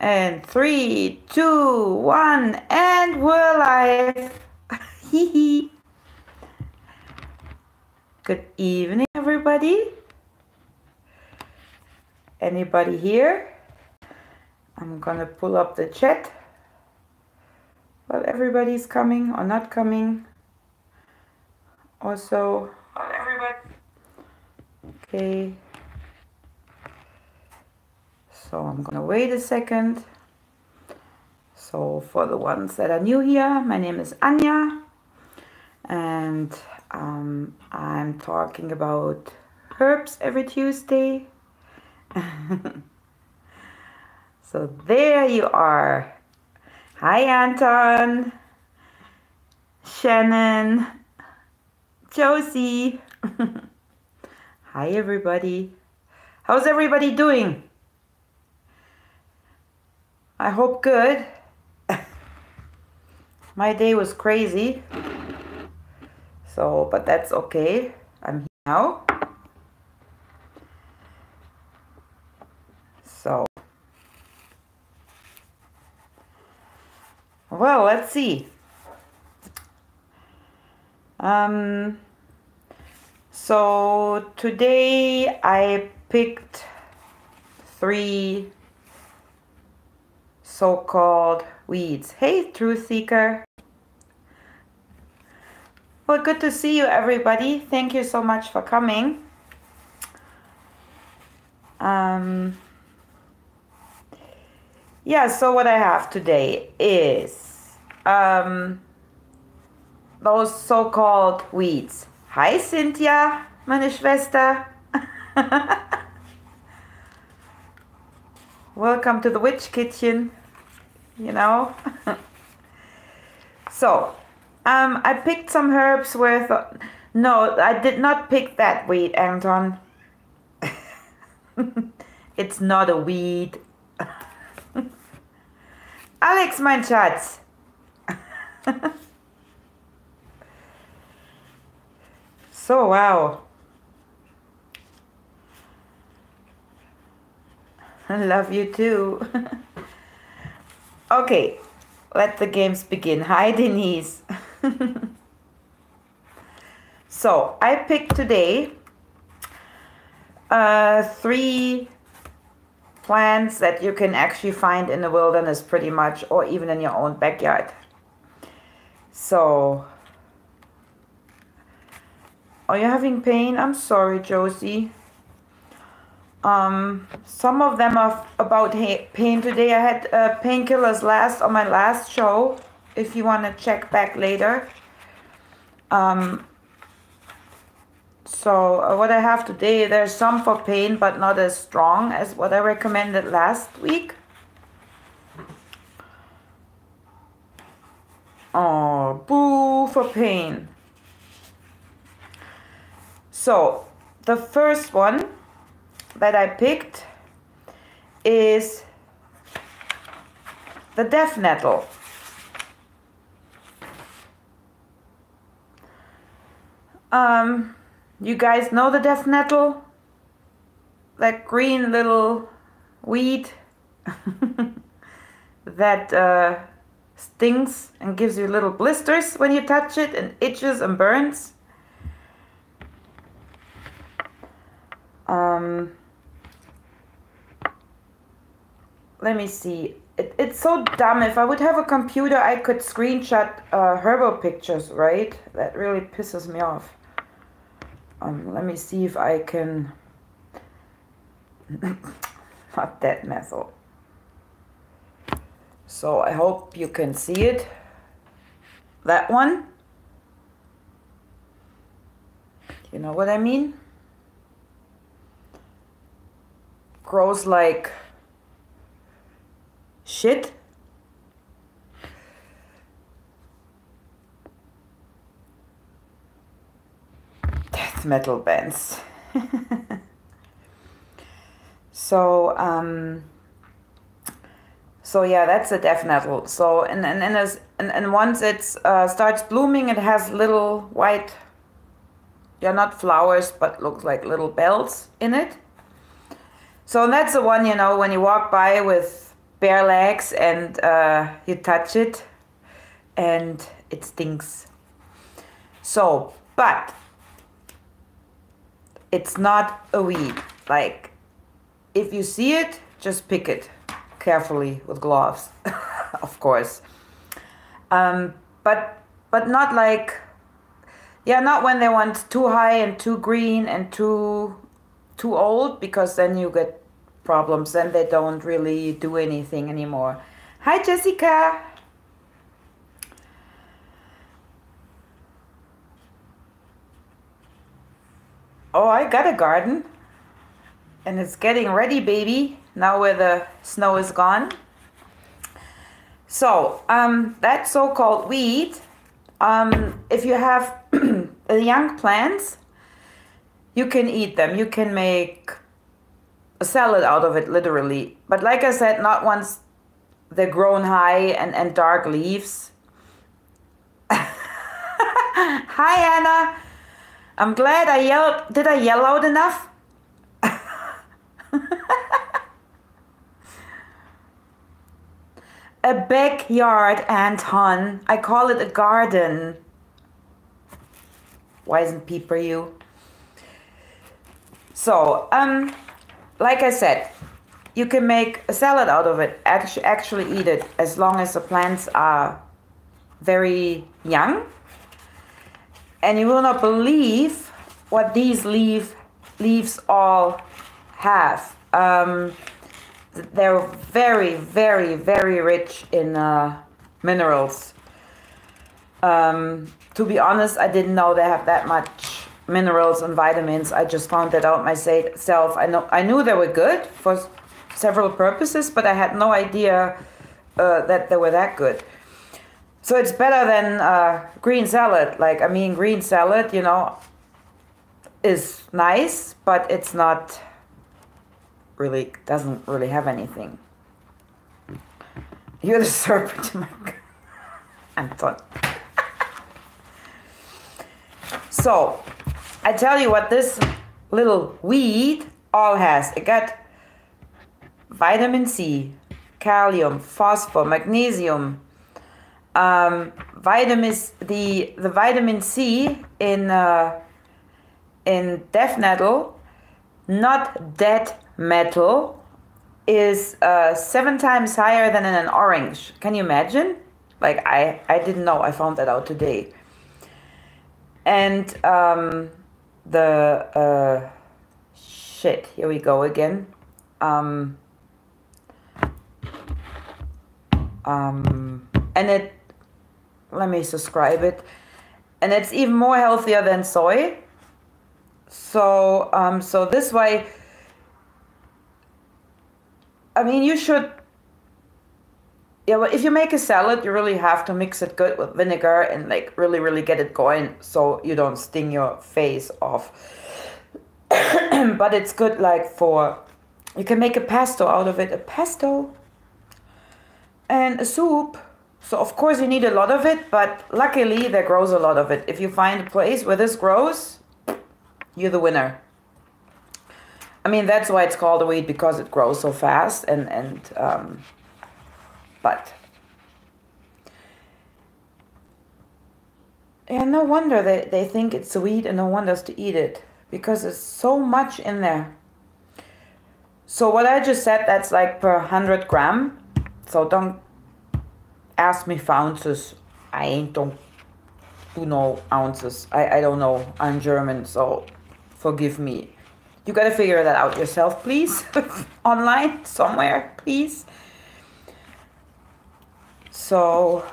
And 3, 2, 1, and we're live. Hee hee. Good evening, everybody. Anybody here? I'm gonna pull up the chat. Well, everybody's coming or not coming. Also, well, everybody. Okay. So I'm gonna wait a second. So for the ones that are new here, my name is Anja, and I'm talking about herbs every Tuesday. So there you are. Hi Anton, Shannon, Josie. Hi everybody. How's everybody doing? I hope good. My day was crazy. So, but that's okay. I'm here now. So, well, let's see. So today I picked 3 so-called weeds. Hey, Truth Seeker. Well, good to see you, everybody. Thank you so much for coming. Yeah, so what I have today is those so-called weeds. Hi, Cynthia, meine Schwester. Welcome to the Witch Kitchen, you know. So, I picked some herbs with... No, I did not pick that weed, Anton. It's not a weed. Alex, mein Schatz. So, wow. I love you too. Okay, let the games begin. Hi, Denise. So, I picked today 3 plants that you can actually find in the wilderness pretty much, or even in your own backyard. So, are you having pain? I'm sorry, Josie. Some of them are about pain today. I had painkillers on my last show, if you want to check back later. So what I have today, there's some for pain, but not as strong as what I recommended last week. Oh, boo for pain. So the first one that I picked is the death nettle. You guys know the death nettle? That green little weed that stings and gives you little blisters when you touch it and itches and burns. Let me see. It's so dumb. If I would have a computer, I could screenshot herbal pictures, right? That really pisses me off. Let me see if I can... Not that methyl. So I hope you can see it. That one. You know what I mean? Grows like shit. Death metal bands. So yeah, that's a death nettle. So and once it starts blooming, it has little white, yeah, not flowers, but looks like little bells in it. So that's the one, you know, when you walk by with bare legs and you touch it and it stinks. So, but it's not a weed. Like, if you see it, just pick it carefully with gloves, of course. But not like, yeah, not when they want too high and too green and too old, because then you get problems. Then they don't really do anything anymore. Hi, Jessica. Oh, I got a garden. And it's getting ready, baby. Now where the snow is gone. So, that so-called weed, if you have young plants, you can eat them. You can make a salad out of it, literally. But like I said, not once they're grown high and dark leaves. Hi, Anna. I'm glad I yelled. Did I yell out enough? A backyard, Anton. I call it a garden. Why isn't Pete for you? So, like I said, you can make a salad out of it. Actually eat it, as long as the plants are very young. And you will not believe what these leaves all have. They're very, very, very rich in minerals. To be honest, I didn't know they have that much minerals and vitamins. I just found that out myself. I knew they were good for several purposes, but I had no idea that they were that good. So it's better than green salad. Like, I mean, green salad, you know, is nice, but it's not really, doesn't really have anything. You're the serpent in my Anton. So, I tell you what this little weed all has. It got vitamin C, calcium, phosphor, magnesium, the vitamin C in deaf nettle, not dead metal, is 7 times higher than in an orange. Can you imagine? Like, I didn't know. I found that out today. And shit, here we go again. And it, let me subscribe it. And it's even more healthier than soy. So, so this way, I mean, you should, yeah, well, if you make a salad, you really have to mix it good with vinegar and like really, really get it going so you don't sting your face off. But it's good like for, you can make a pesto out of it, a pesto and a soup. So of course you need a lot of it, but luckily there grows a lot of it. If you find a place where this grows, you're the winner. I mean, that's why it's called a weed, because it grows so fast but yeah, no wonder they think it's a weed, and no wonder to eat it, because there's so much in there. So what I just said, that's like per 100 gram. So don't ask me for ounces. I don't do no ounces. I don't know. I'm German, so forgive me. You gotta figure that out yourself, please. Online, somewhere, please. So,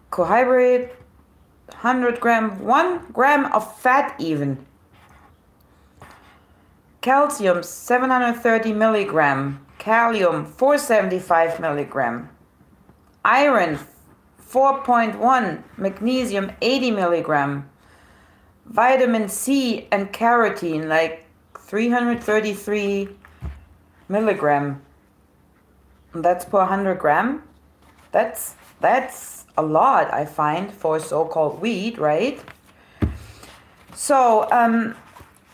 carbohydrate, 100 gram, 1 gram of fat even. Calcium, 730 milligram. Kalium, 475 milligram. Iron, 4.1. Magnesium, 80 milligram. Vitamin C and carotene, like 333 milligram. And that's per 100 gram. That's a lot, I find, for so-called weed, right? So,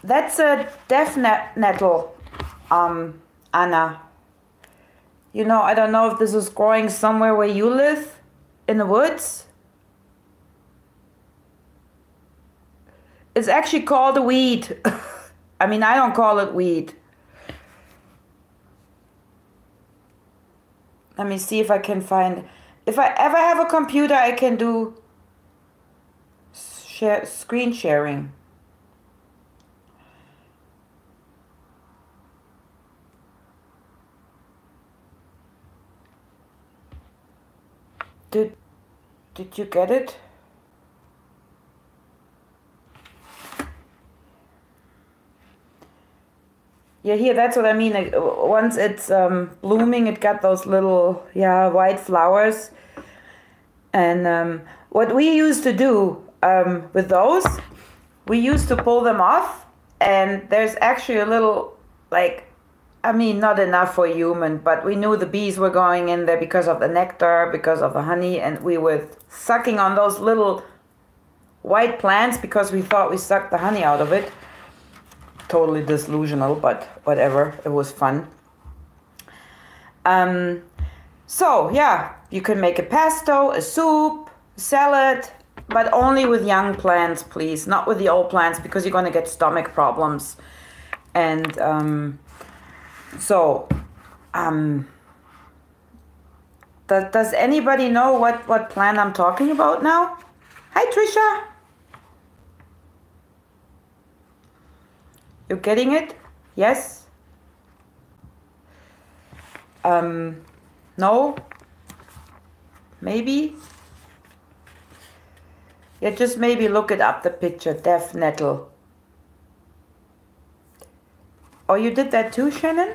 That's a deaf nettle, Anna. You know, I don't know if this is growing somewhere where you live, in the woods. It's actually called a weed. I mean, I don't call it weed. Let me see if I can find. If I ever have a computer, I can do screen sharing. Did you get it? Yeah, here, that's what I mean. Like, once it's blooming, it got those little, yeah, white flowers. And what we used to do with those, we used to pull them off. And there's actually a little, like, I mean, not enough for a human, but we knew the bees were going in there because of the nectar, because of the honey. And we were sucking on those little white plants because we thought we sucked the honey out of it. Totally disillusional, but whatever, it was fun. So yeah, you can make a pesto, a soup, salad, but only with young plants, please, not with the old plants, because you're going to get stomach problems. And does anybody know what plant I'm talking about now? Hi, Trisha. You're getting it? Yes? No? Maybe? Yeah, just maybe look it up, the picture, deaf nettle. Oh, you did that too, Shannon?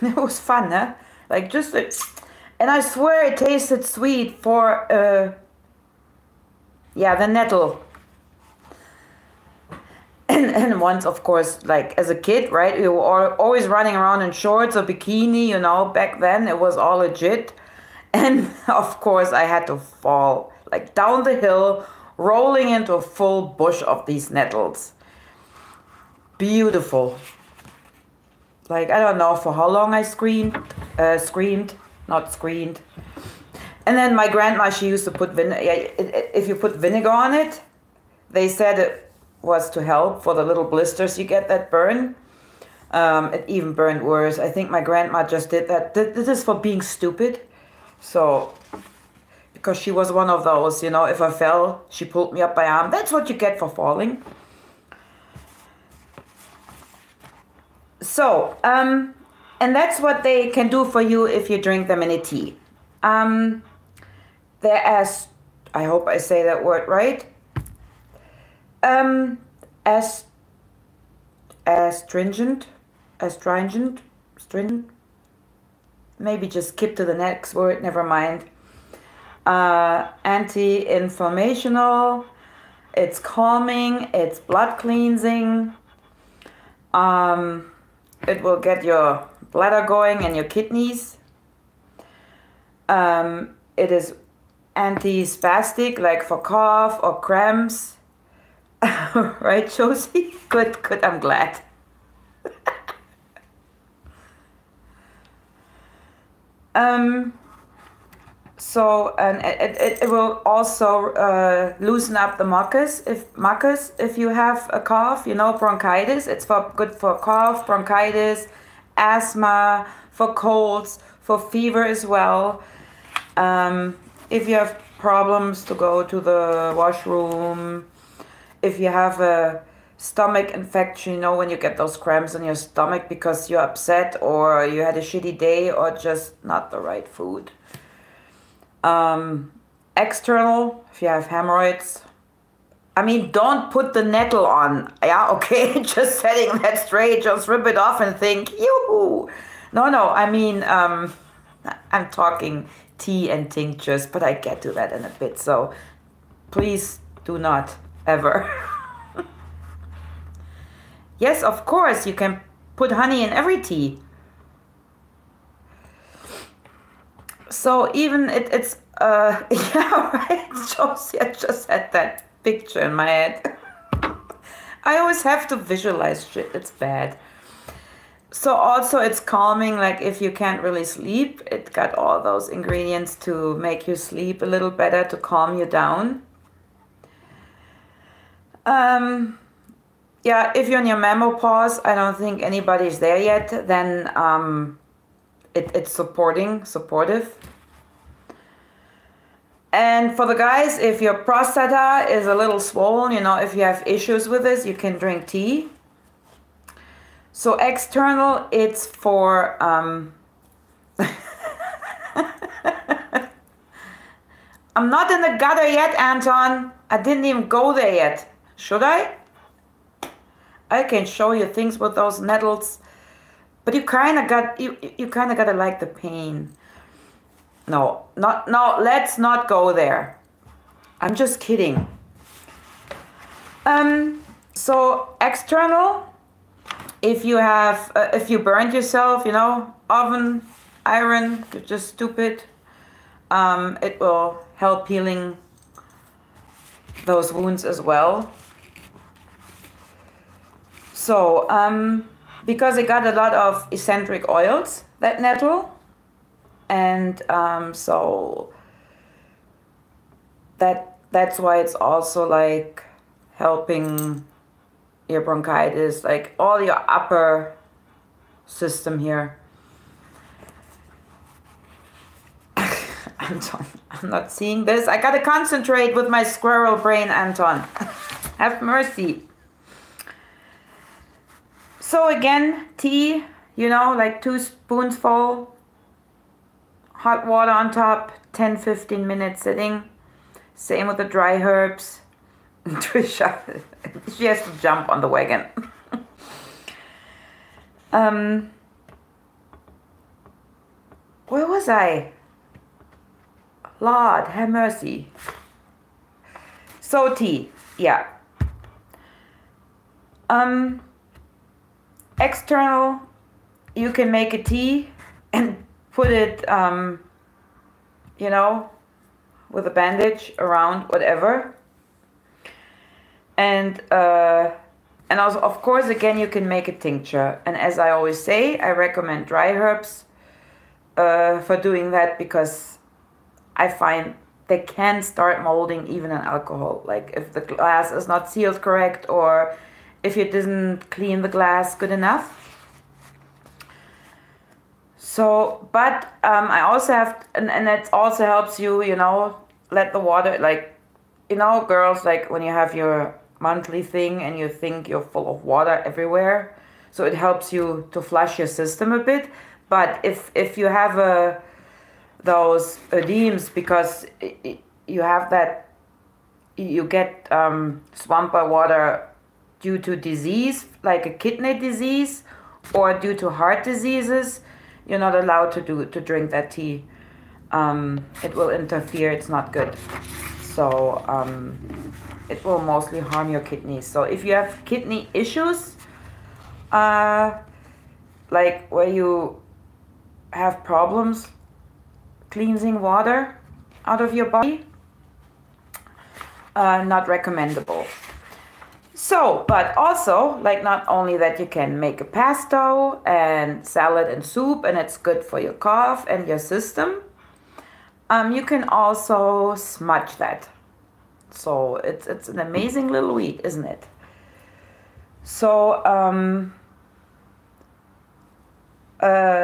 It was fun, huh? Like just, and I swear it tasted sweet for, yeah, the nettle. And once, of course, like as a kid, right, we were always running around in shorts or bikini, you know, back then it was all legit. And of course I had to fall like down the hill, rolling into a full bush of these nettles. Beautiful. Like, I don't know for how long I screamed, not screamed. And then my grandma, she used to put if you put vinegar on it, they said it was to help for the little blisters you get that burn. It even burned worse. I think my grandma just did that. This is for being stupid. So, because she was one of those, you know, if I fell, she pulled me up by arm. That's what you get for falling. So, and that's what they can do for you if you drink them in a tea. They're I hope I say that word right, astringent, maybe just skip to the next word, never mind. Anti-inflammational, it's calming, it's blood cleansing, it will get your bladder going and your kidneys. It is anti-spastic, like for cough or cramps. Right, Josie? Good, I'm glad. So, and it will also loosen up the mucus if you have a cough, you know, bronchitis. It's good for cough, bronchitis, asthma, for colds, for fever as well. If you have problems to go to the washroom, if you have a stomach infection, you know, when you get those cramps in your stomach because you're upset or you had a shitty day or just not the right food. External, if you have hemorrhoids. I mean, don't put the nettle on. Yeah, okay, just setting that straight. Just rip it off and think, yoo-hoo. No, I mean, I'm talking tea and tinctures, but I get to that in a bit. So please do not ever. Yes, of course, you can put honey in every tea. So even it's yeah, right, Josie, I just had that picture in my head. I always have to visualize shit. It's bad. So also it's calming, like if you can't really sleep, it got all those ingredients to make you sleep a little better, to calm you down. Yeah, if you're in your menopause, I don't think anybody's there yet, then it's supportive. And for the guys, if your prostata is a little swollen, you know, if you have issues with this, you can drink tea. So external, it's for I'm not in the gutter yet, Anton. I didn't even go there yet. Should I? I can show you things with those nettles, but you kind of gotta like the pain. No, let's not go there. I'm just kidding. So external, if you burned yourself, you know, oven, iron, you're just stupid, it will help healing those wounds as well. So, because it got a lot of eccentric oils, that nettle, and so that's why it's also like helping your bronchitis, like all your upper system here. Anton, I'm not seeing this. I gotta concentrate with my squirrel brain, Anton. Have mercy. So again, tea, you know, like 2 spoonsful, hot water on top, 10-15 minutes sitting. Same with the dry herbs. Trisha, she has to jump on the wagon. Where was I? Lord, have mercy. So tea, yeah. External, you can make a tea and put it, you know, with a bandage around, whatever. And also, of course, again, you can make a tincture. And as I always say, I recommend dry herbs for doing that, because I find they can start molding even in alcohol. Like if the glass is not sealed correct, or if you didn't clean the glass good enough. So, but I also have, and it also helps you, you know, let the water, like, you know, girls, like when you have your monthly thing and you think you're full of water everywhere, so it helps you to flush your system a bit. But if you have those edemas, because you have that, you get swamper water due to disease, like a kidney disease, or due to heart diseases, you're not allowed to drink that tea. It will interfere, it's not good. So it will mostly harm your kidneys. So if you have kidney issues, like where you have problems cleansing water out of your body, not recommendable. So, but also, like, not only that you can make a pesto and salad and soup, and it's good for your cough and your system, you can also smudge that. So it's an amazing little weed, isn't it? So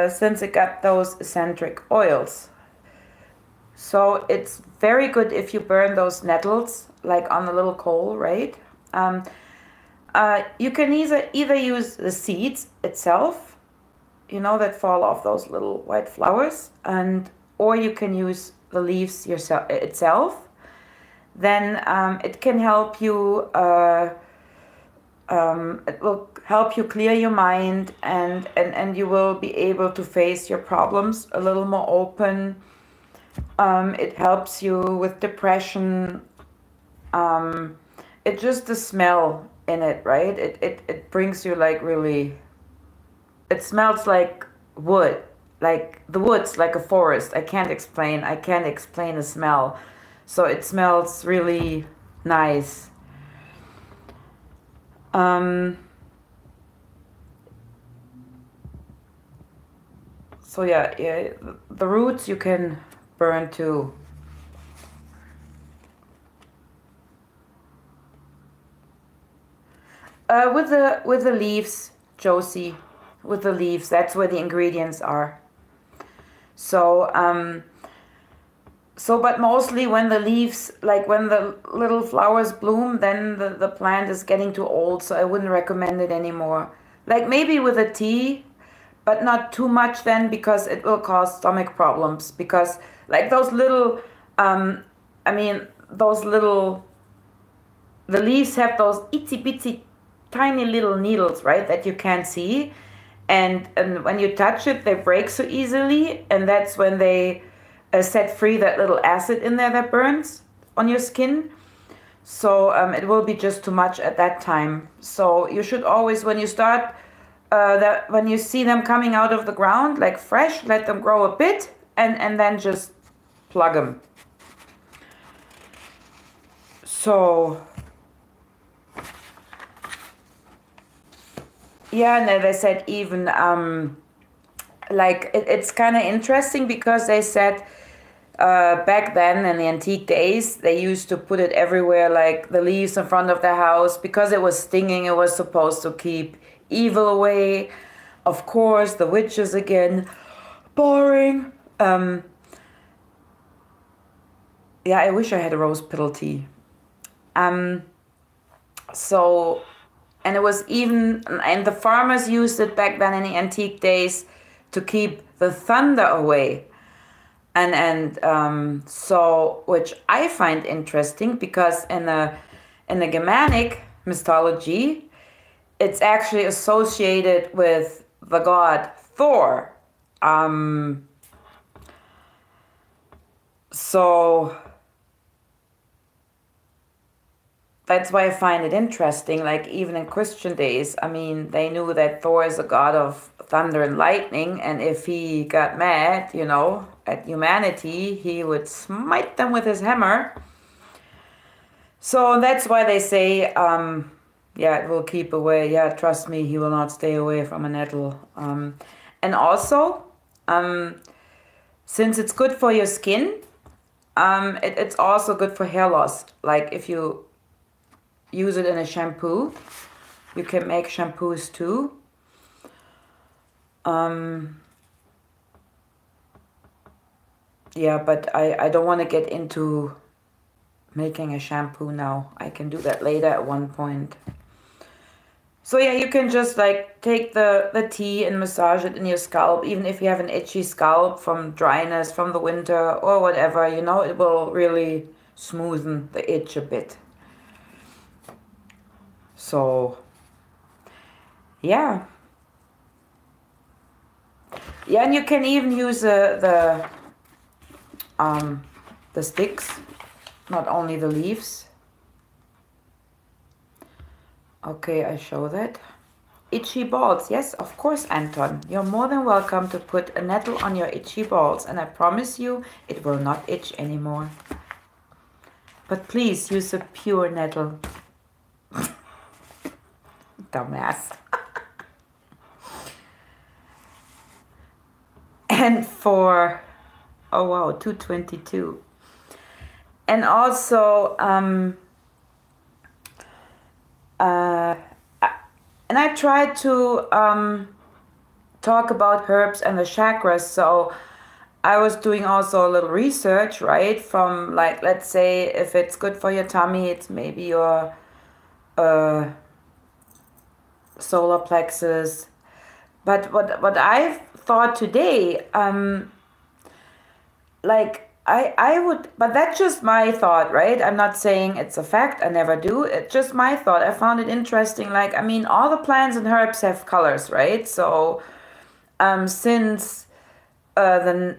since it got those eccentric oils, so it's very good if you burn those nettles, like on a little coal, right? You can either use the seeds itself, you know, that fall off those little white flowers, or you can use the leaves itself. Then it can help you. It will help you clear your mind, and you will be able to face your problems a little more open. It helps you with depression. It's just the smell in it, right? It brings you like really, it smells like wood, like the woods, like a forest. I can't explain the smell. So it smells really nice. So yeah, the roots you can burn too. With the leaves, Josie, with the leaves. That's where the ingredients are. So but mostly when the leaves, like when the little flowers bloom, then the plant is getting too old, so I wouldn't recommend it anymore. Like maybe with a tea, but not too much then, because it will cause stomach problems. Because like those little, the leaves have those itsy bitsy tiny little needles, right, that you can't see. And when you touch it, they break so easily, and that's when they set free that little acid in there that burns on your skin. So it will be just too much at that time. So you should always, when you start, when you see them coming out of the ground, like fresh, let them grow a bit, and then just plug them. So yeah, and they said even like it's kind of interesting, because they said back then in the antique days, they used to put it everywhere, like the leaves in front of the house, because it was stinging. It was supposed to keep evil away. Of course, the witches again. Boring. Yeah, I wish I had a rose petal tea. So, and it was even, and the farmers used it back then in the antique days to keep the thunder away. So, which I find interesting, because in the Germanic mythology, it's actually associated with the god Thor. So that's why I find it interesting. Like even in Christian days, I mean, they knew that Thor is a god of thunder and lightning, and if he got mad, at humanity, he would smite them with his hammer. So that's why they say, yeah, it will keep away. Yeah, trust me, he will not stay away from a nettle. And also, since it's good for your skin, it's also good for hair loss. Like if you use it in a shampoo, you can make shampoos too. Yeah, but I don't want to get into making a shampoo now. I can do that later at one point. So yeah, you can just like take the tea and massage it in your scalp, even if you have an itchy scalp from dryness from the winter or whatever, it will really smoothen the itch a bit. So yeah. Yeah, and you can even use the sticks, not only the leaves. Okay, I show that. Itchy balls. Yes, of course, Anton. You're more than welcome to put a nettle on your itchy balls, and I promise you it will not itch anymore. But please use a pure nettle. Dumbass. And for, oh wow, 222. And also, and I tried to talk about herbs and the chakras. So I was doing also a little research, right? From like, let's say if it's good for your tummy, it's maybe your solar plexus. But what I've thought today, like I would, but that's just my thought, right? I'm not saying it's a fact. I never do. It's just my thought. I found it interesting. Like, I mean, all the plants and herbs have colors, right? So, since the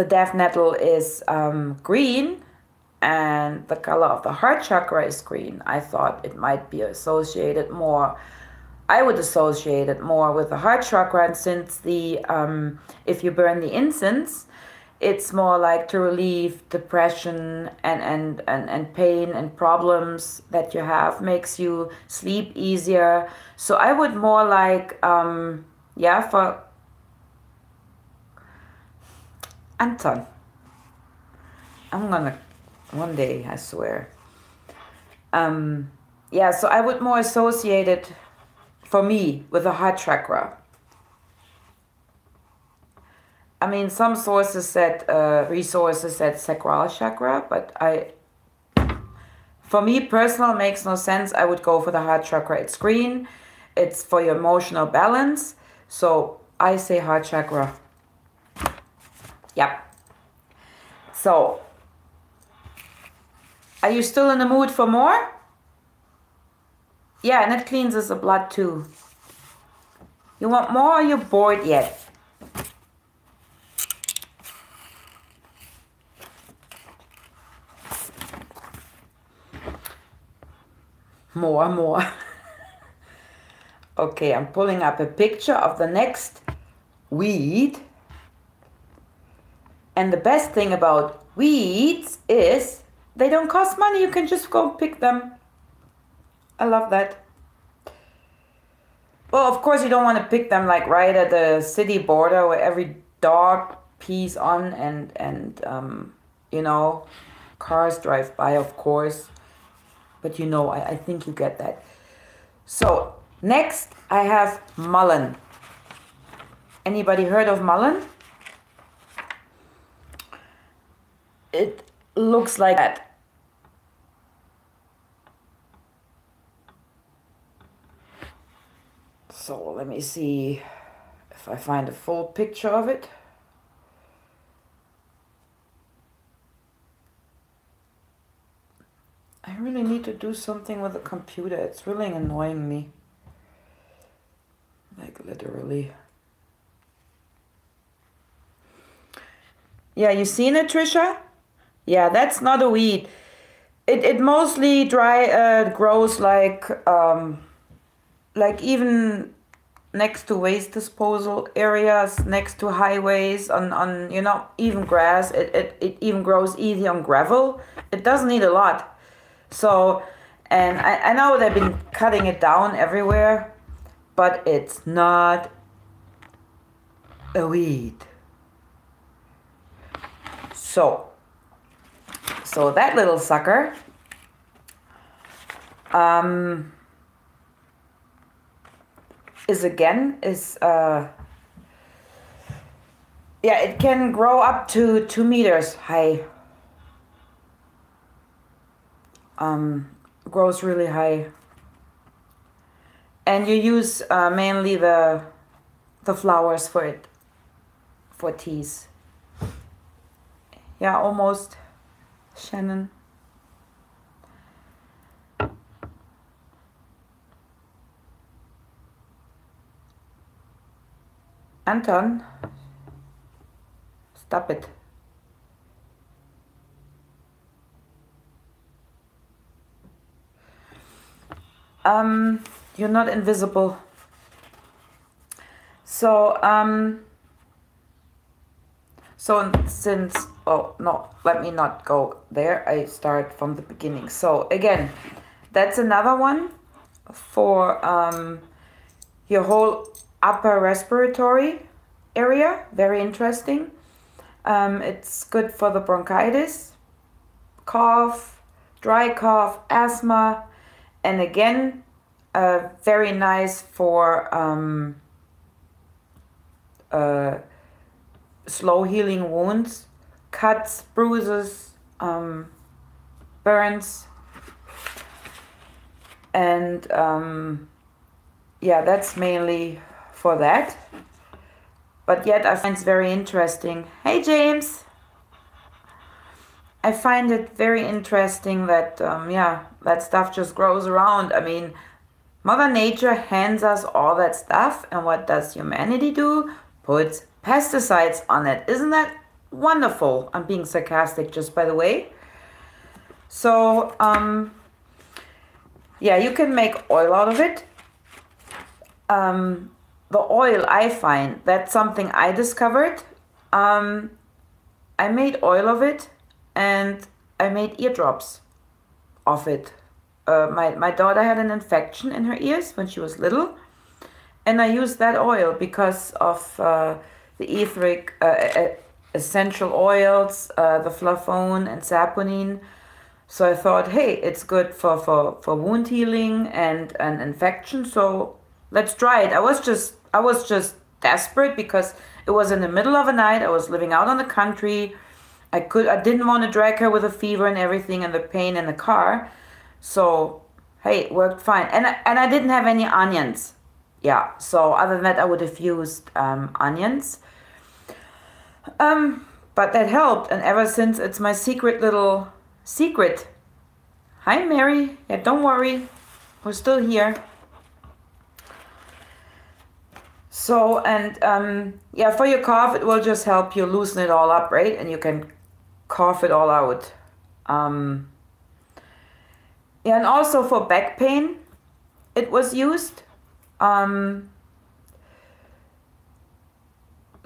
death nettle is green, and the color of the heart chakra is green, I thought it might be associated more. I would associate it more with the heart chakra, and since the if you burn the incense, It's more like to relieve depression and pain and problems that you have, makes you sleep easier. So I would more like, yeah, for Anton. I'm gonna, one day, I swear. Yeah, so I would more associate it, for me, with the heart chakra. I mean, some sources said, resources said sacral chakra, but for me, personal, makes no sense. I would go for the heart chakra. It's green. It's for your emotional balance. So I say heart chakra. Yep. So, are you still in the mood for more? Yeah, and it cleanses the blood too. You want more, or you're bored yet? More. Okay, I'm pulling up a picture of the next weed. And the best thing about weeds is they don't cost money. You can just go pick them. I love that. Well, of course, you don't want to pick them like right at the city border where every dog pees on and you know, cars drive by, of course. But you know, I think you get that. So, next I have Mullin. Anybody heard of Mullin? It looks like that. So let me see if I find a full picture of it. I really need to do something with the computer. It's really annoying me. Like literally. Yeah, you seen it, Trisha? Yeah, that's not a weed. It mostly grows like even next to waste disposal areas, next to highways, on you know, even grass. It even grows easy on gravel. It doesn't need a lot. So, and I know they've been cutting it down everywhere, but it's not a weed. So that little sucker, yeah, it can grow up to 2 meters high. Grows really high. And you use mainly the flowers for it, for teas. Yeah, almost, Shannon. Anton, stop it. You're not invisible. So, since, oh no, let me not go there. I start from the beginning. So again, that's another one for your whole upper respiratory area. Very interesting. It's good for the bronchitis, cough, dry cough, asthma, and again, very nice for slow healing wounds, cuts, bruises, burns, and yeah, that's mainly for that. But yet I find it very interesting. Hey James! I find it very interesting that, yeah, that stuff just grows around. I mean, Mother Nature hands us all that stuff, and what does humanity do? Puts pesticides on it. Isn't that wonderful? I'm being sarcastic, just by the way. So, yeah, you can make oil out of it. The oil, I find, that's something I discovered. I made oil of it, and I made eardrops of it. My daughter had an infection in her ears when she was little, and I used that oil because of the etheric essential oils, the flavone and saponin. So I thought, hey, it's good for wound healing and an infection. So let's try it. I was just desperate because it was in the middle of the night. I was living out on the country. I didn't want to drag her with a fever and everything and the pain in the car. So hey, it worked fine. And I didn't have any onions. Yeah. So other than that, I would have used onions. But that helped, and ever since, it's my secret little secret. Hi, Mary. Yeah, don't worry. We're still here. So, and yeah, for your cough, it will just help you loosen it all up, right? And you can cough it all out. Yeah, and also for back pain, it was used.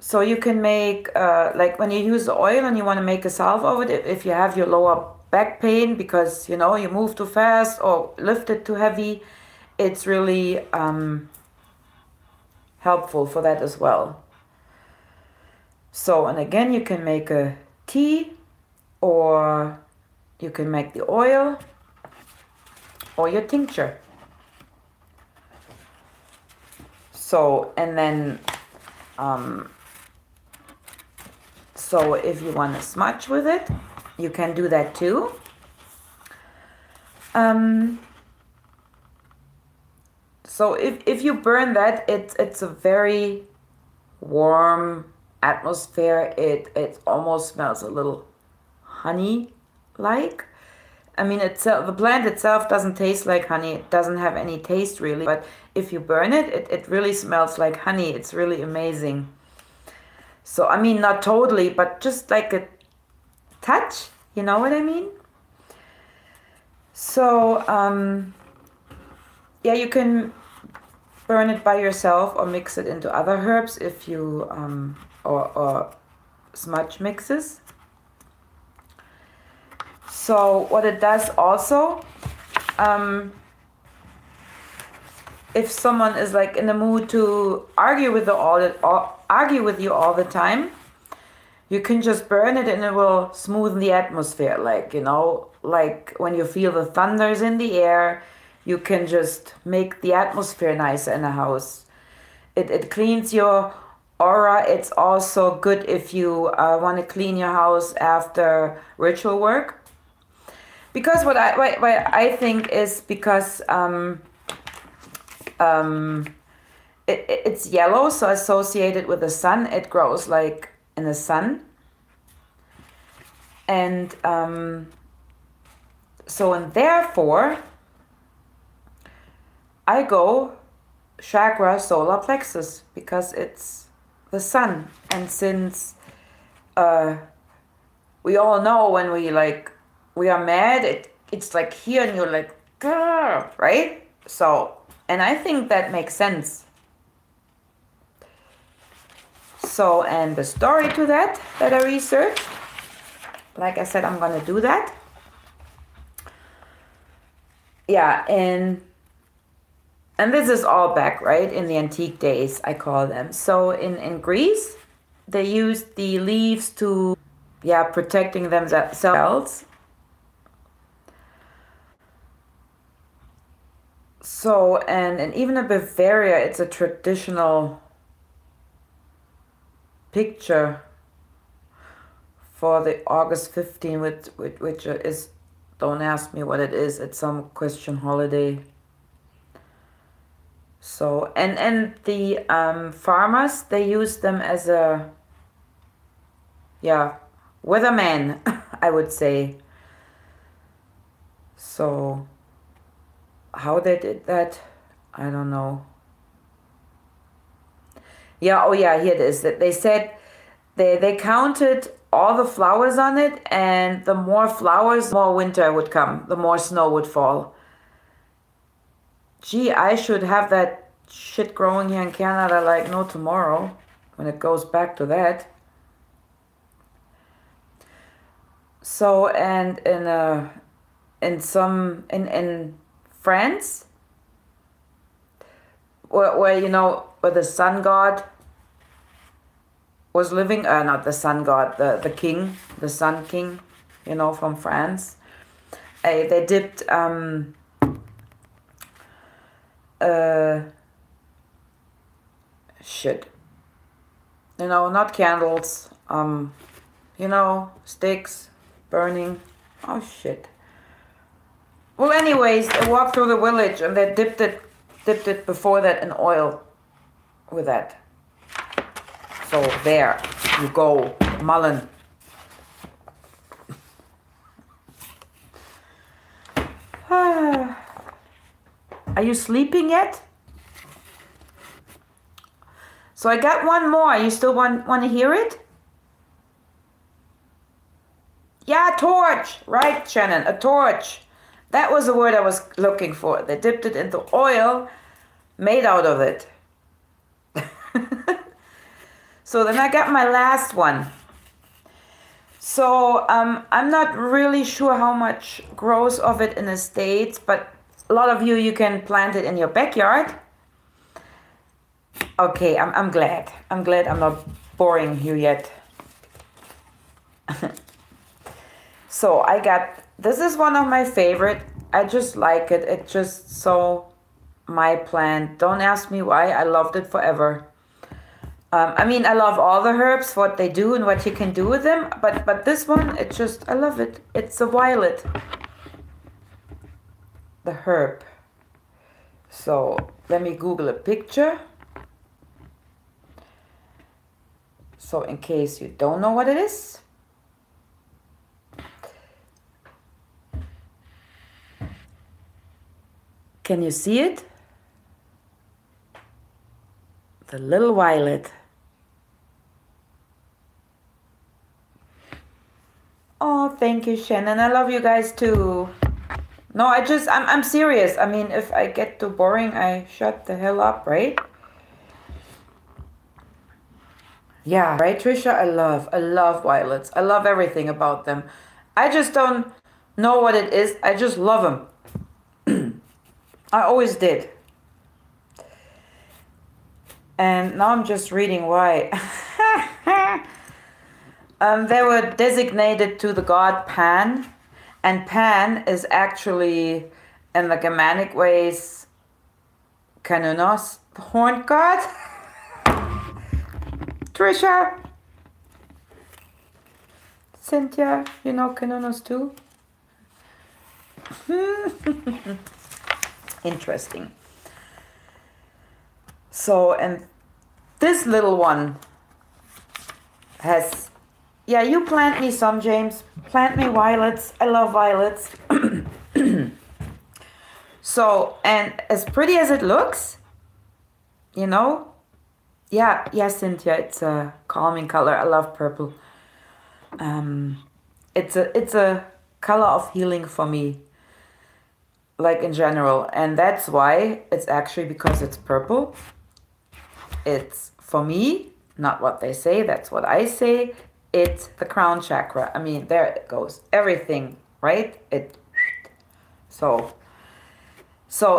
So you can make, like when you use the oil and you want to make a salve of it, if you have your lower back pain because, you know, you move too fast or lift it too heavy, it's really helpful for that as well. So, and again, you can make a tea, or you can make the oil, or your tincture. So, and then, so if you want to smudge with it, you can do that too. So if you burn that, it's a very warm atmosphere. It almost smells a little honey-like. I mean, the plant itself doesn't taste like honey. It doesn't have any taste really. But if you burn it, it really smells like honey. It's really amazing. So, I mean, not totally, but just like a touch. You know what I mean? So, yeah, you can burn it by yourself or mix it into other herbs if you, or smudge mixes. So what it does also, if someone is like in the mood to argue with you all the time, you can just burn it and it will smoothen the atmosphere. Like, you know, like when you feel the thunders in the air, you can just make the atmosphere nicer in a house. It cleans your aura. It's also good if you want to clean your house after ritual work. Because what I think is because it's yellow, so associated with the sun. It grows like in the sun. And so, and therefore, I go chakra, solar plexus, because it's the sun. And since we all know when we are mad, it's like here and you're like, grr, right? So, and I think that makes sense. So, and the story to that I researched, like I said, I'm going to do that. Yeah, and this is all back, right, in the antique days, I call them. So in Greece, they used the leaves to, yeah, protecting themselves. So, and even in Bavaria, it's a traditional picture for the August 15, which is, don't ask me what it is, it's some Christian holiday. So, and the farmers, they use them as a, yeah, weatherman, I would say. So, how they did that, I don't know. Yeah, oh yeah, here it is. They said they counted all the flowers on it, and the more flowers, the more winter would come, the more snow would fall. Gee, I should have that shit growing here in Canada like no tomorrow when it goes back to that. So, and in France, where you know where the sun god was living, not the sun god, the king, the sun king, you know, from France. They dipped shit, you know, not candles, you know, sticks burning. Oh shit. Well, anyways, they walked through the village and they dipped it before that in oil with that. So there you go, Mullin. Are you sleeping yet? So I got one more. You still want to hear it? Yeah, torch. Right, Shannon, a torch. That was the word I was looking for. They dipped it into oil made out of it. So then I got my last one. So I'm not really sure how much grows of it in the States, but a lot of you can plant it in your backyard. Okay, I'm glad. I'm glad I'm not boring you yet. So I got, this is one of my favorite. I just like it. It's just so my plant. Don't ask me why. I loved it forever. I mean, I love all the herbs, what they do and what you can do with them. But this one, it's just, I love it. It's a violet. The herb. So let me Google a picture. So in case you don't know what it is. Can you see it? The little violet. Oh, thank you, Shannon. I love you guys too. No, I'm serious. I mean, if I get too boring, I shut the hell up, right? Yeah, right, Trisha? I love violets. I love everything about them. I just don't know what it is. I just love them. I always did. And now I'm just reading why. They were designated to the god Pan. And Pan is actually, in the Germanic ways, Canonos, the horned god. Trisha. Cynthia, you know Canonos too? Interesting. So, and this little one has, yeah, you plant me some, James. Plant me violets. I love violets. So, and as pretty as it looks, you know, yeah, Cynthia, it's a calming color. I love purple. It's a color of healing for me, like in general. And that's why it's actually because it's purple. It's, for me, not what they say, that's what I say. It's the crown chakra. I mean, there it goes. Everything, right? So,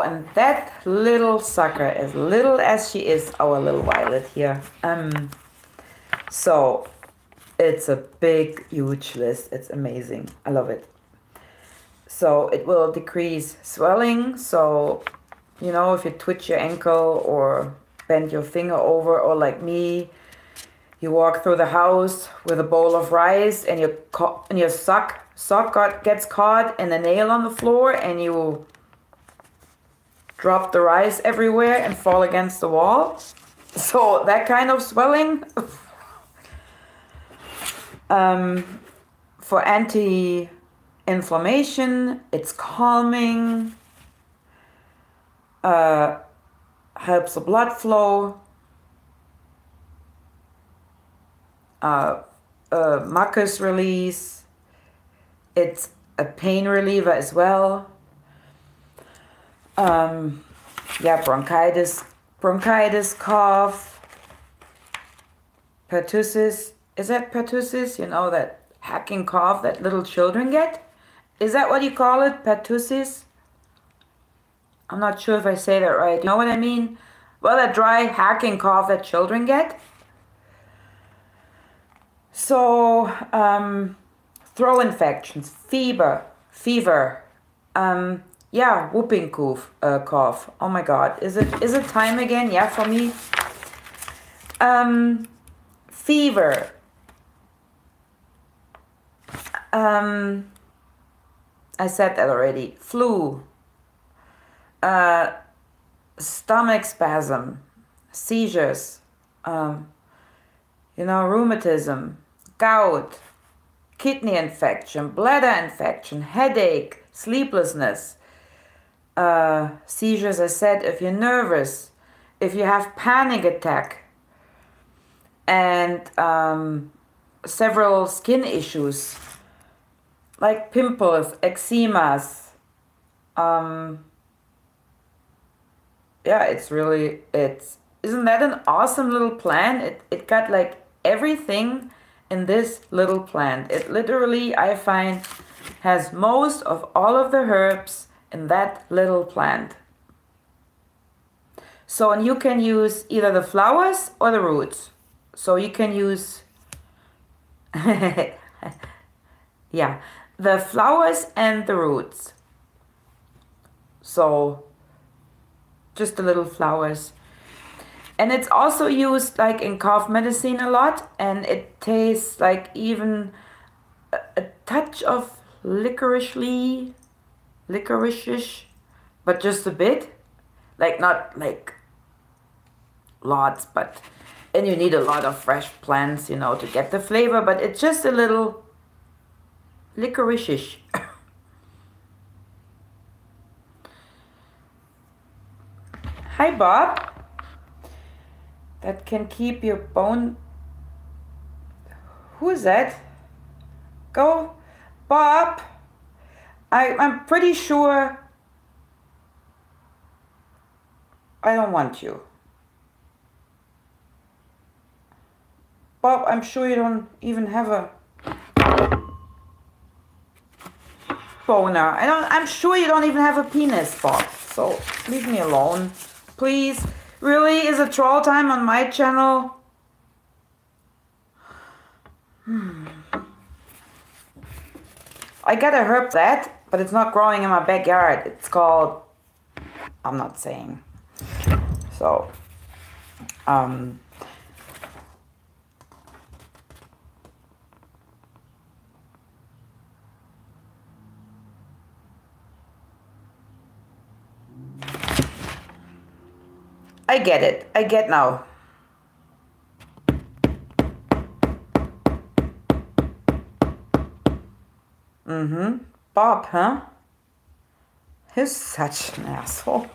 and that little sucker, as little as she is, our little violet here. So, it's a big, huge list. It's amazing. I love it. So, it will decrease swelling. So, you know, if you twitch your ankle or bend your finger over, or like me, you walk through the house with a bowl of rice and your sock gets caught in a nail on the floor and you drop the rice everywhere and fall against the wall. So that kind of swelling. For anti-inflammation, it's calming. Helps the blood flow. Mucus release. It's a pain reliever as well. Yeah, bronchitis, cough, pertussis. Is that pertussis? You know, that hacking cough that little children get. Is that what you call it? Pertussis? I'm not sure if I say that right. You know what I mean? Well, that dry hacking cough that children get. So, throat infections, fever, yeah, whooping cough. Oh my God, is it time again? Yeah, for me. Fever. I said that already. Flu. Stomach spasm, seizures. Rheumatism, gout, kidney infection, bladder infection, headache, sleeplessness, seizures, I said, if you're nervous, if you have panic attack, and several skin issues, like pimples, eczemas. Yeah, isn't that an awesome little plant? It got like everything in this little plant. It literally, I find, has most of all of the herbs in that little plant. So, and you can use either the flowers or the roots. So you can use, yeah, the flowers and the roots. So, just the little flowers. And it's also used like in cough medicine a lot, and it tastes like even a touch of licorice-ish, but just a bit. Like not like lots, and you need a lot of fresh plants, to get the flavor, but it's just a little licorice-ish. Hi, Bob. That can keep your bone. Who is that? Go, Bob. I'm pretty sure I don't want you. Bob, I'm sure you don't even have a boner. I'm sure you don't even have a penis, Bob. So leave me alone, please. Really? Is it troll time on my channel? I got a herb that, but it's not growing in my backyard. It's called, I'm not saying. So, I get it. I get now. Bob, huh? He's such an asshole.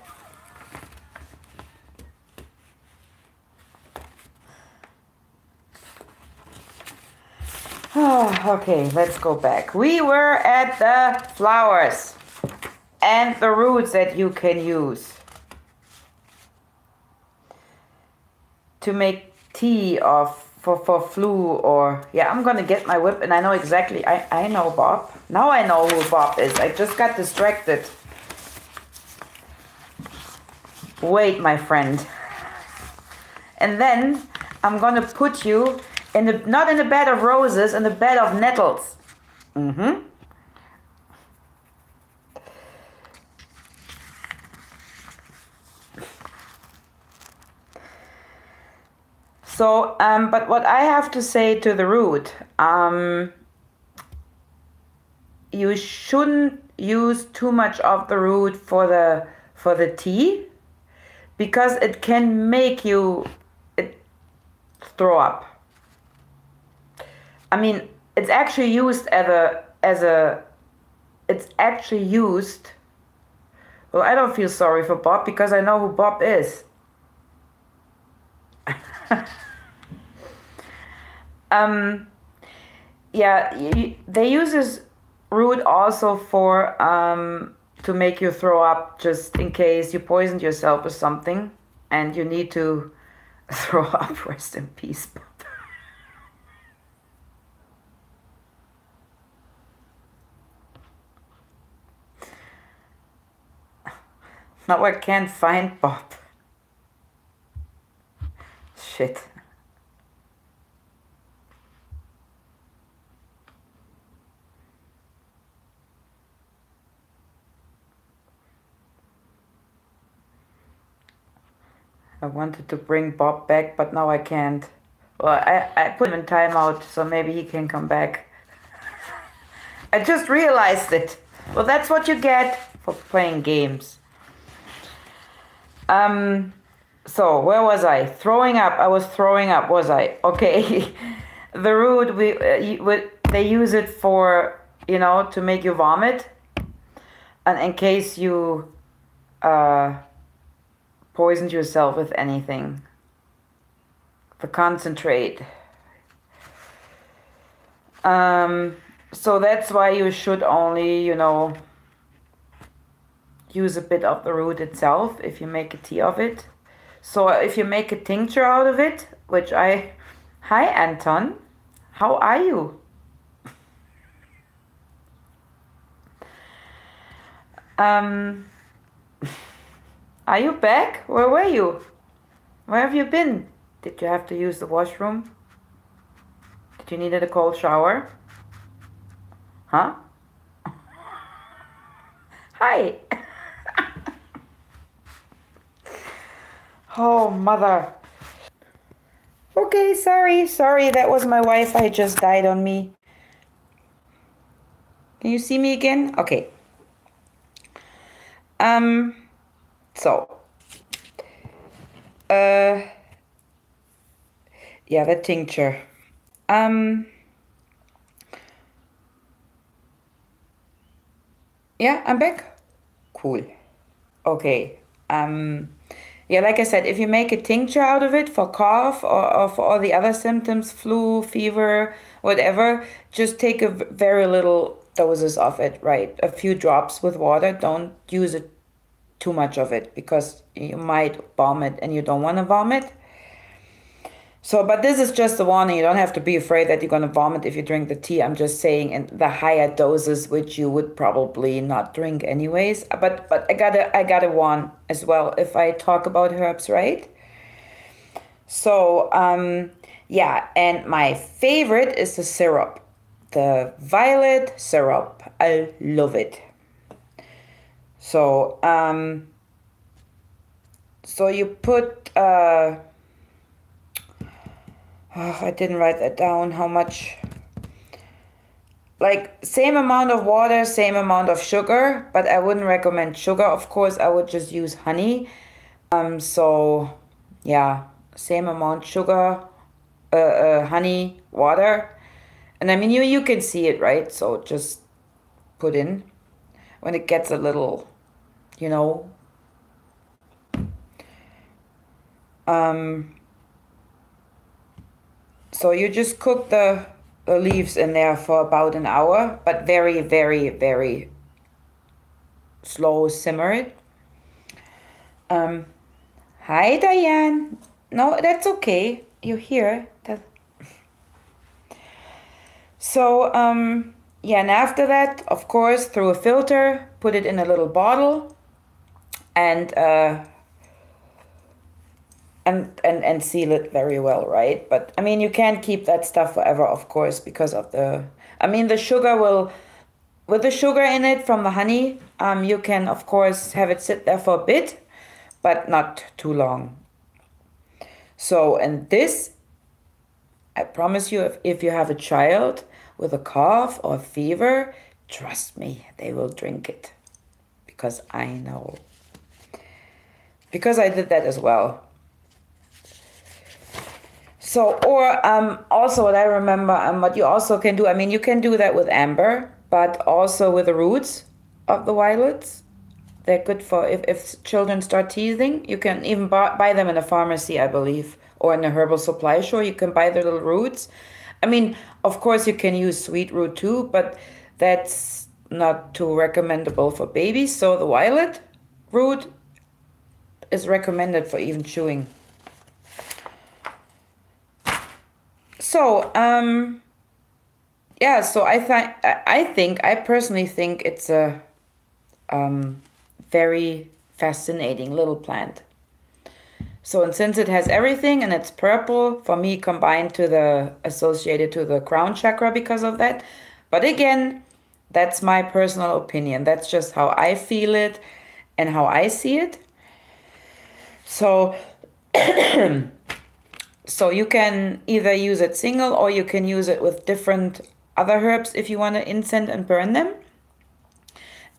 Okay, let's go back. We were at the flowers and the roots that you can use to make tea for flu, or yeah, I'm gonna get my whip, and I know exactly. I know Bob. Now I know who Bob is. I just got distracted. Wait, my friend. And then I'm gonna put you not in a bed of roses, in a bed of nettles. So, but what I have to say to the root, you shouldn't use too much of the root for the tea, because it can make you throw up. I mean, it's actually used it's actually used. Well, I don't feel sorry for Bob because I know who Bob is. Yeah, they use this root also for to make you throw up, just in case you poisoned yourself or something and you need to throw up. Rest in peace, Bob. Now I can't find Bob. Shit. I wanted to bring Bob back, but now I can't. Well, I put him in timeout, so maybe he can come back. I just realized it. Well, that's what you get for playing games. So where was I? Throwing up. I was throwing up, was I? Okay. The root, they use it for, to make you vomit. And in case you poisoned yourself with anything. The concentrate. So that's why you should only, use a bit of the root itself if you make a tea of it. So if you make a tincture out of it, which Hi Anton, how are you? Are you back? Where were you? Where have you been? Did you have to use the washroom? Did you needed a cold shower? Huh? Hi. Oh, mother. Okay, sorry, that was my Wi-Fi just died on me. Can you see me again? Okay. So. Yeah, the tincture. Yeah, I'm back. Cool. Okay. Yeah, like I said, if you make a tincture out of it for cough or for all the other symptoms, flu, fever, whatever, just take a very little doses of it, right? A few drops with water. Don't use it too much of it because you might vomit and you don't want to vomit. So, but this is just a warning. You don't have to be afraid that you're going to vomit if you drink the tea. I'm just saying in the higher doses, which you would probably not drink anyways. But I gotta warn as well if I talk about herbs, right? So, yeah, and my favorite is the syrup, the violet syrup. I love it. So, so you put I didn't write that down. How much? Like same amount of water, same amount of sugar, but I wouldn't recommend sugar. Of course, I would just use honey. So yeah, same amount sugar, honey, water, and I mean you can see it, right? So just put in when it gets a little, you know. So you just cook the leaves in there for about an hour, but very, very, very slow simmer it. Hi, Diane. No, that's okay. You're here. So, yeah, and after that, of course, through a filter, put it in a little bottle, and seal it very well, right? But I mean, you can't keep that stuff forever, of course, because of the sugar will, with the sugar in it from the honey, you can, of course, have it sit there for a bit, but not too long. So, and this, I promise you, if you have a child with a cough or fever, trust me, they will drink it. Because I know. Because I did that as well. So, or also what I remember, what you also can do, I mean, you can do that with amber, but also with the roots of the violets. They're good for if children start teething. You can even buy them in a pharmacy, I believe, or in a herbal supply store. You can buy the little roots. I mean, of course, you can use sweet root too, but that's not too recommendable for babies. So the violet root is recommended for even chewing. So, yeah, so I personally think it's a very, fascinating little plant. So, and since it has everything and it's purple, for me combined to the associated to the crown chakra because of that. But again, that's my personal opinion. That's just how I feel it and how I see it. So, so you can either use it single or you can use it with different other herbs if you want to incense and burn them.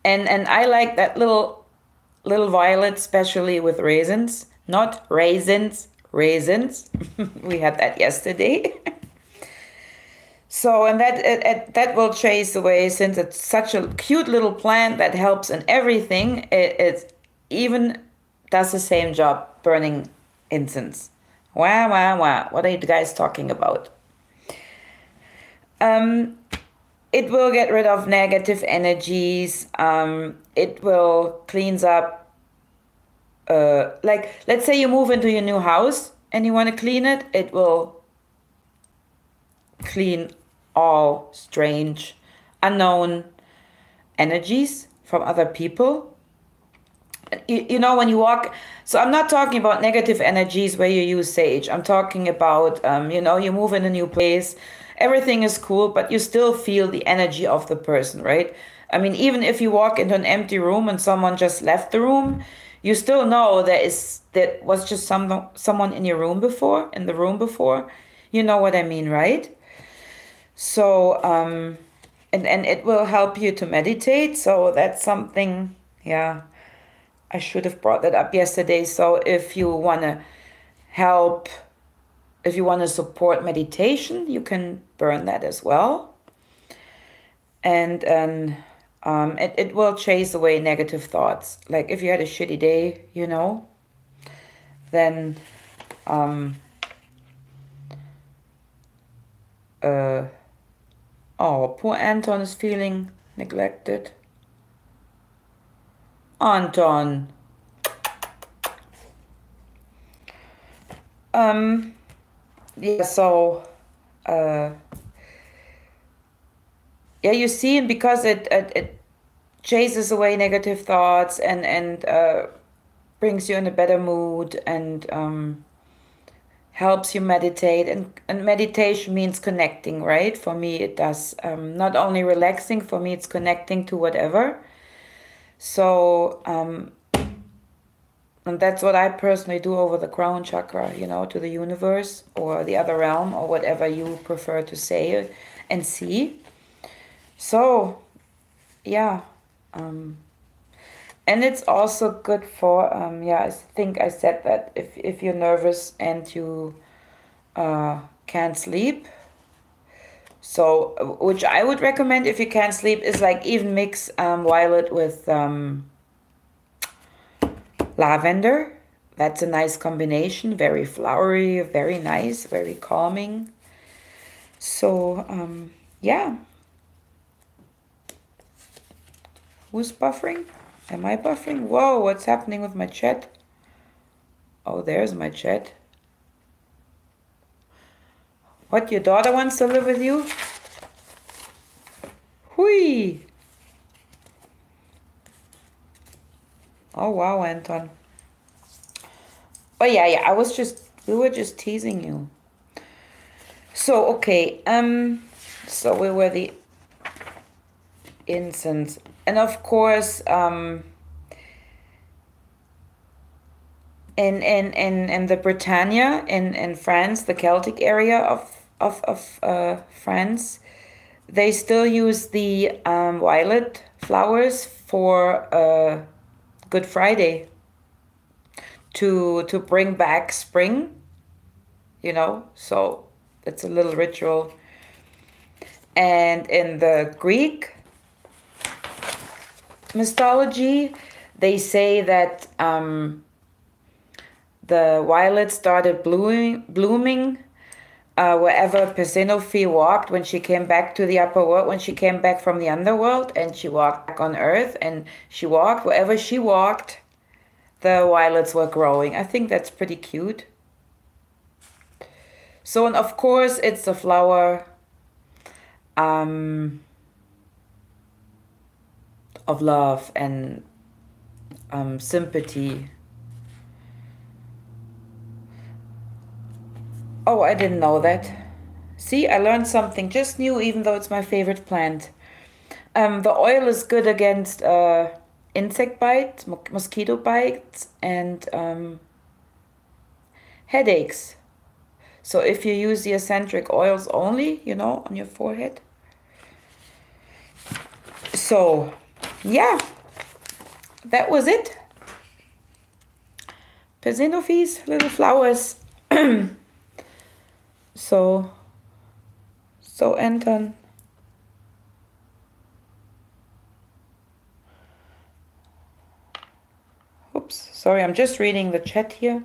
And I like that little violet, especially with raisins. Not raisins, raisins. We had that yesterday. So, and that will chase away, since it's such a cute little plant that helps in everything. It even does the same job burning incense. Wow, wow, wow. What are you guys talking about? It will get rid of negative energies. It will cleans up. Like, let's say you move into your new house and you want to clean it. It will clean all strange, unknown energies from other people. You know, when you walk, so I'm not talking about negative energies where you use sage. I'm talking about, you know, you move in a new place, everything is cool, but you still feel the energy of the person, right? I mean, even if you walk into an empty room and someone just left the room, you still know that was just someone in your room before, in the room before. You know what I mean, right? So, and it will help you to meditate. So that's something, yeah. I should have brought that up yesterday. So if you want to help, if you want to support meditation, you can burn that as well. And it will chase away negative thoughts. Like if you had a shitty day, you know, then oh, poor Anton is feeling neglected. Anton. Yeah, so yeah, you see, and because it chases away negative thoughts and brings you in a better mood and helps you meditate, and meditation means connecting, right? For me it does, not only relaxing, for me it's connecting to whatever. So and that's what I personally do over the crown chakra, you know, to the universe or the other realm or whatever you prefer to say and see. So, yeah. And it's also good for, yeah, I think I said that if you're nervous and you can't sleep. So, which I would recommend if you can't sleep is like even mix violet with lavender. That's a nice combination, very flowery, very nice, very calming. So, yeah. Who's buffering? Am I buffering? Whoa, what's happening with my chat? Oh, there's my chat. What, your daughter wants to live with you? Hui! Oh, wow, Anton. Oh, yeah, we were just teasing you. So, okay, so we were the incense. And of course, in the Britannia, in France, the Celtic area of France, they still use the violet flowers for Good Friday to bring back spring, you know, so it's a little ritual. And in the Greek mythology, they say that the violet started blooming wherever Persenope walked when she came back to the upper world, when she came back from the underworld and she walked back on earth, and she walked, wherever she walked, the violets were growing. I think that's pretty cute. So, and of course, it's the flower of love and sympathy. Oh, I didn't know that. See, I learned something just new, even though it's my favorite plant. The oil is good against insect bites, mosquito bites, and headaches. So if you use the eccentric oils only, you know, on your forehead. So, yeah, that was it. Pesinophies, little flowers. So Anton. Oops, sorry, I'm just reading the chat here.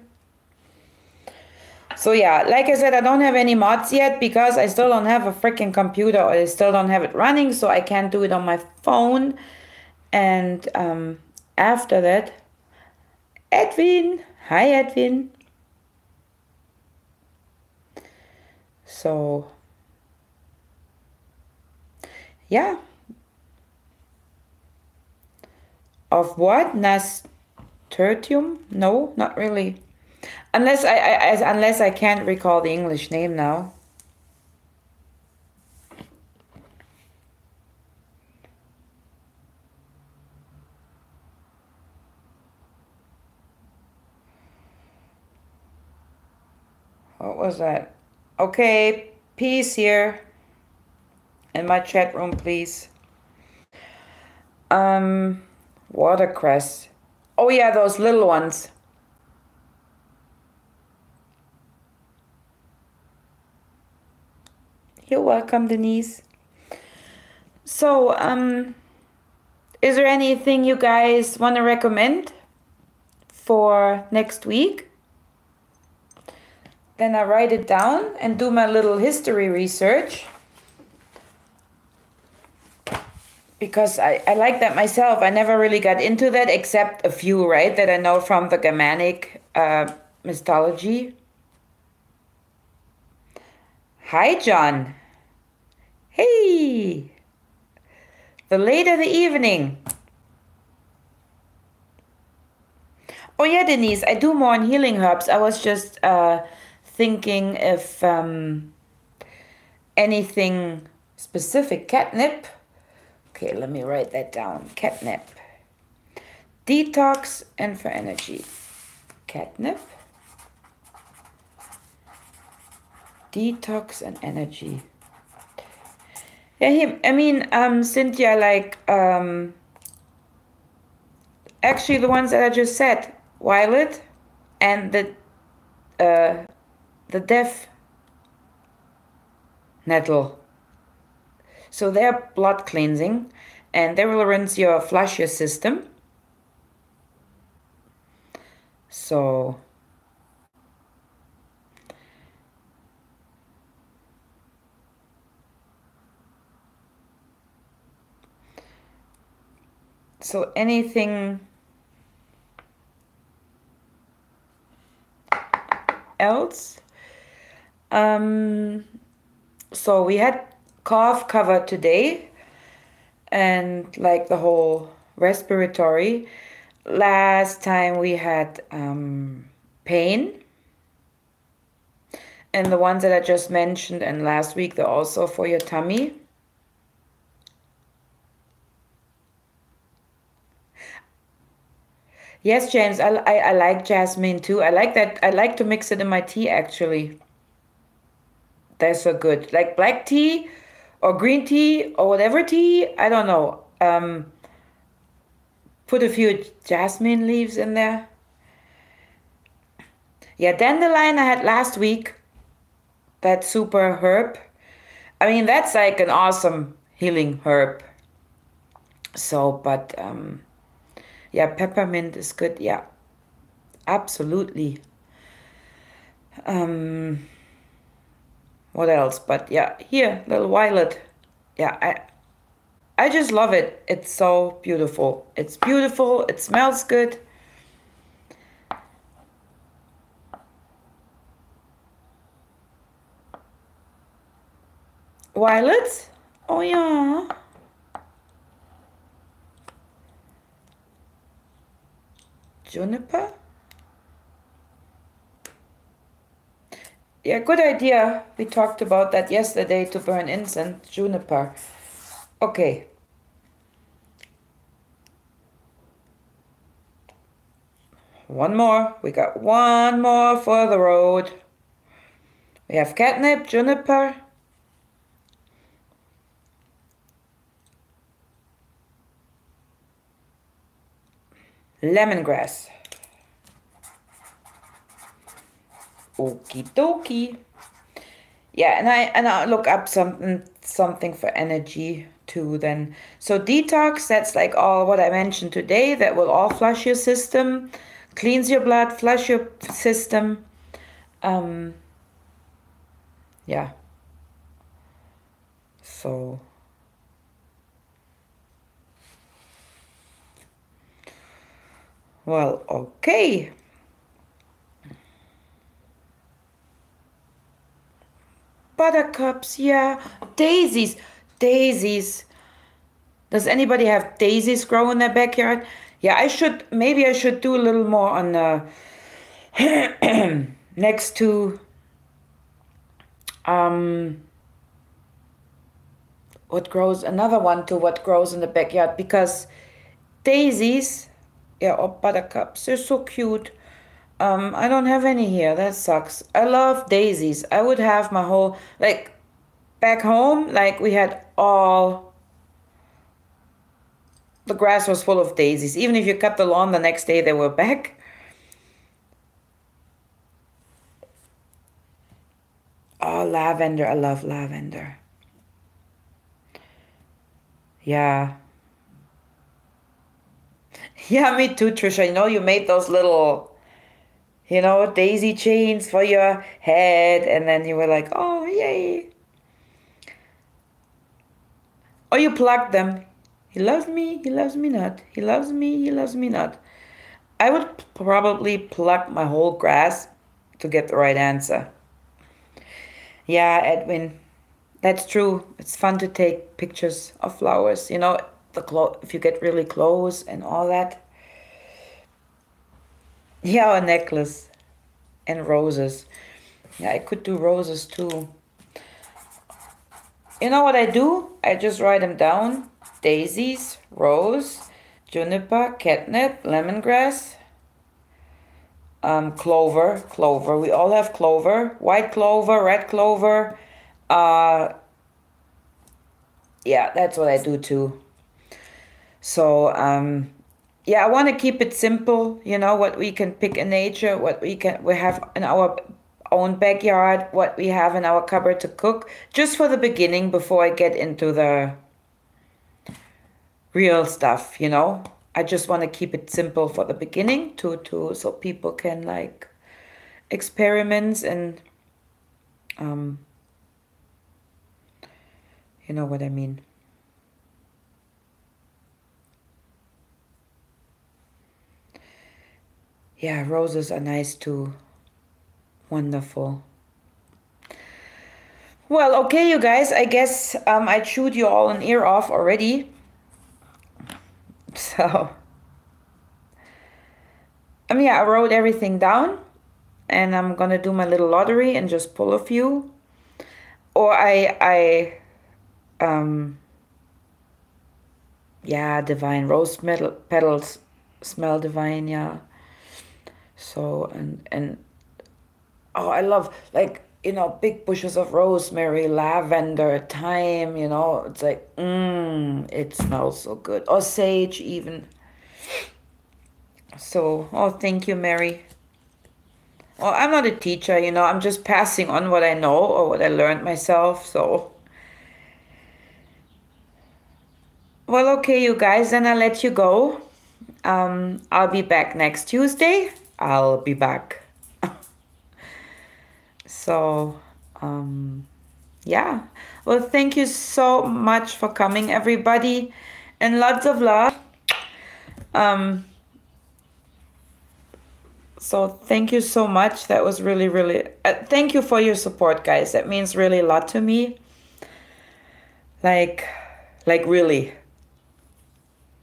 So yeah, like I said, I don't have any mods yet because I still don't have a freaking computer, or I still don't have it running, so I can't do it on my phone. And after that, Edwin. Hi, Edwin. So, yeah. Of what? Nasturtium? No, not really. Unless I can't recall the English name now. What was that? Okay, peace here in my chat room, please. Watercress. Oh yeah, those little ones. You're welcome, Denise. So, is there anything you guys want to recommend for next week? Then I write it down and do my little history research. Because I like that myself. I never really got into that except a few, right, that I know from the Germanic mythology. Hi, John. Hey. The later the evening. Oh yeah, Denise, I do more on healing herbs. I was just thinking if anything specific. Catnip. Okay, let me write that down. Catnip. Detox and for energy. Catnip. Detox and energy. Yeah, I mean, Cynthia, like, actually the ones that I just said, violet and the deaf nettle. So they're blood cleansing, and they will flush your system. So anything else? So we had cough covered today, and like the whole respiratory. Last time we had pain, and the ones that I just mentioned, and last week they're also for your tummy. Yes, James, I like jasmine too. I like that. I like to mix it in my tea, actually. They're so good. Like black tea or green tea or whatever tea. I don't know. Put a few jasmine leaves in there. Yeah, dandelion I had last week. That super herb. I mean, that's like an awesome healing herb. So, but yeah, peppermint is good. Yeah, absolutely. What else? But yeah, here, little violet. Yeah, I just love it. It's so beautiful. It's beautiful. It smells good. Violets? Oh yeah. Juniper? Yeah, good idea. We talked about that yesterday to burn incense. Juniper. Okay. One more. We got one more for the road. We have catnip, juniper. Lemongrass. Okie dokie. Yeah, and I look up something for energy too then. So detox, that's like all what I mentioned today. That will all flush your system, cleans your blood, flush your system. Yeah. So well, okay. Buttercups, yeah. Daisies. Daisies. Does anybody have daisies grow in their backyard? Yeah, maybe I should do a little more on the next to what grows, another one to what grows in the backyard, because daisies, yeah, or buttercups, they're so cute. I don't have any here. That sucks. I love daisies. I would have my whole, like, back home, like, we had all, the grass was full of daisies. Even if you cut the lawn, the next day they were back. Oh, lavender. I love lavender. Yeah. Yeah, me too, Trisha. You know, you made those little, daisy chains for your head, and then you were like, oh, yay. Or you plucked them. He loves me not. He loves me, he loves me not. I would probably pluck my whole grass to get the right answer. Yeah, Edwin, that's true. It's fun to take pictures of flowers. If you get really close and all that. Yeah, a necklace and roses. Yeah, I could do roses too. You know what I do? I just write them down. Daisies, rose, juniper, catnip, lemongrass, clover. We all have clover. White clover, red clover. Yeah, that's what I do too. So, yeah, I want to keep it simple. What we can pick in nature, what we have in our own backyard, what we have in our cupboard to cook, just for the beginning before I get into the real stuff. I just want to keep it simple for the beginning so people can like experiments and you know what I mean. Yeah, roses are nice too. Wonderful. Well, okay, you guys, I guess I chewed you all an ear off already. So, yeah, I wrote everything down, and I'm gonna do my little lottery and just pull a few. Or yeah, divine rose petals smell divine, yeah. So, and oh, I love, like, big bushes of rosemary, lavender, thyme, it's like, it smells so good. Or sage even. So, oh, thank you, Mary. Well, I'm not a teacher, I'm just passing on what I know or what I learned myself, so. Well, okay, you guys, then I'll let you go. I'll be back next Tuesday. I'll be back. So, yeah. Well, thank you so much for coming, everybody, and lots of love. So thank you so much. That was really, really, thank you for your support, guys. That means really a lot to me. Like really.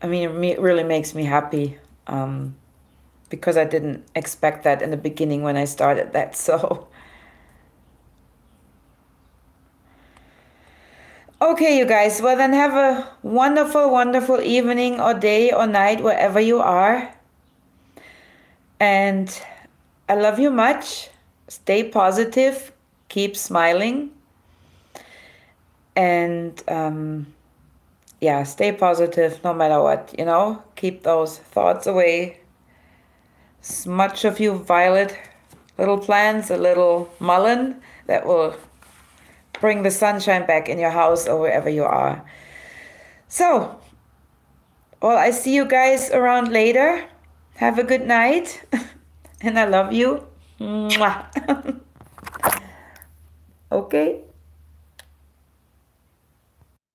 I mean, it really makes me happy. because I didn't expect that in the beginning when I started that. So, okay, you guys, well then have a wonderful, wonderful evening or day or night wherever you are. And I love you much. Stay positive, keep smiling, and yeah, stay positive no matter what, you know, keep those thoughts away. Much of you violet little plants, a little mullein that will bring the sunshine back in your house or wherever you are. So, well, I see you guys around later. Have a good night. And I love you. Mwah. Okay.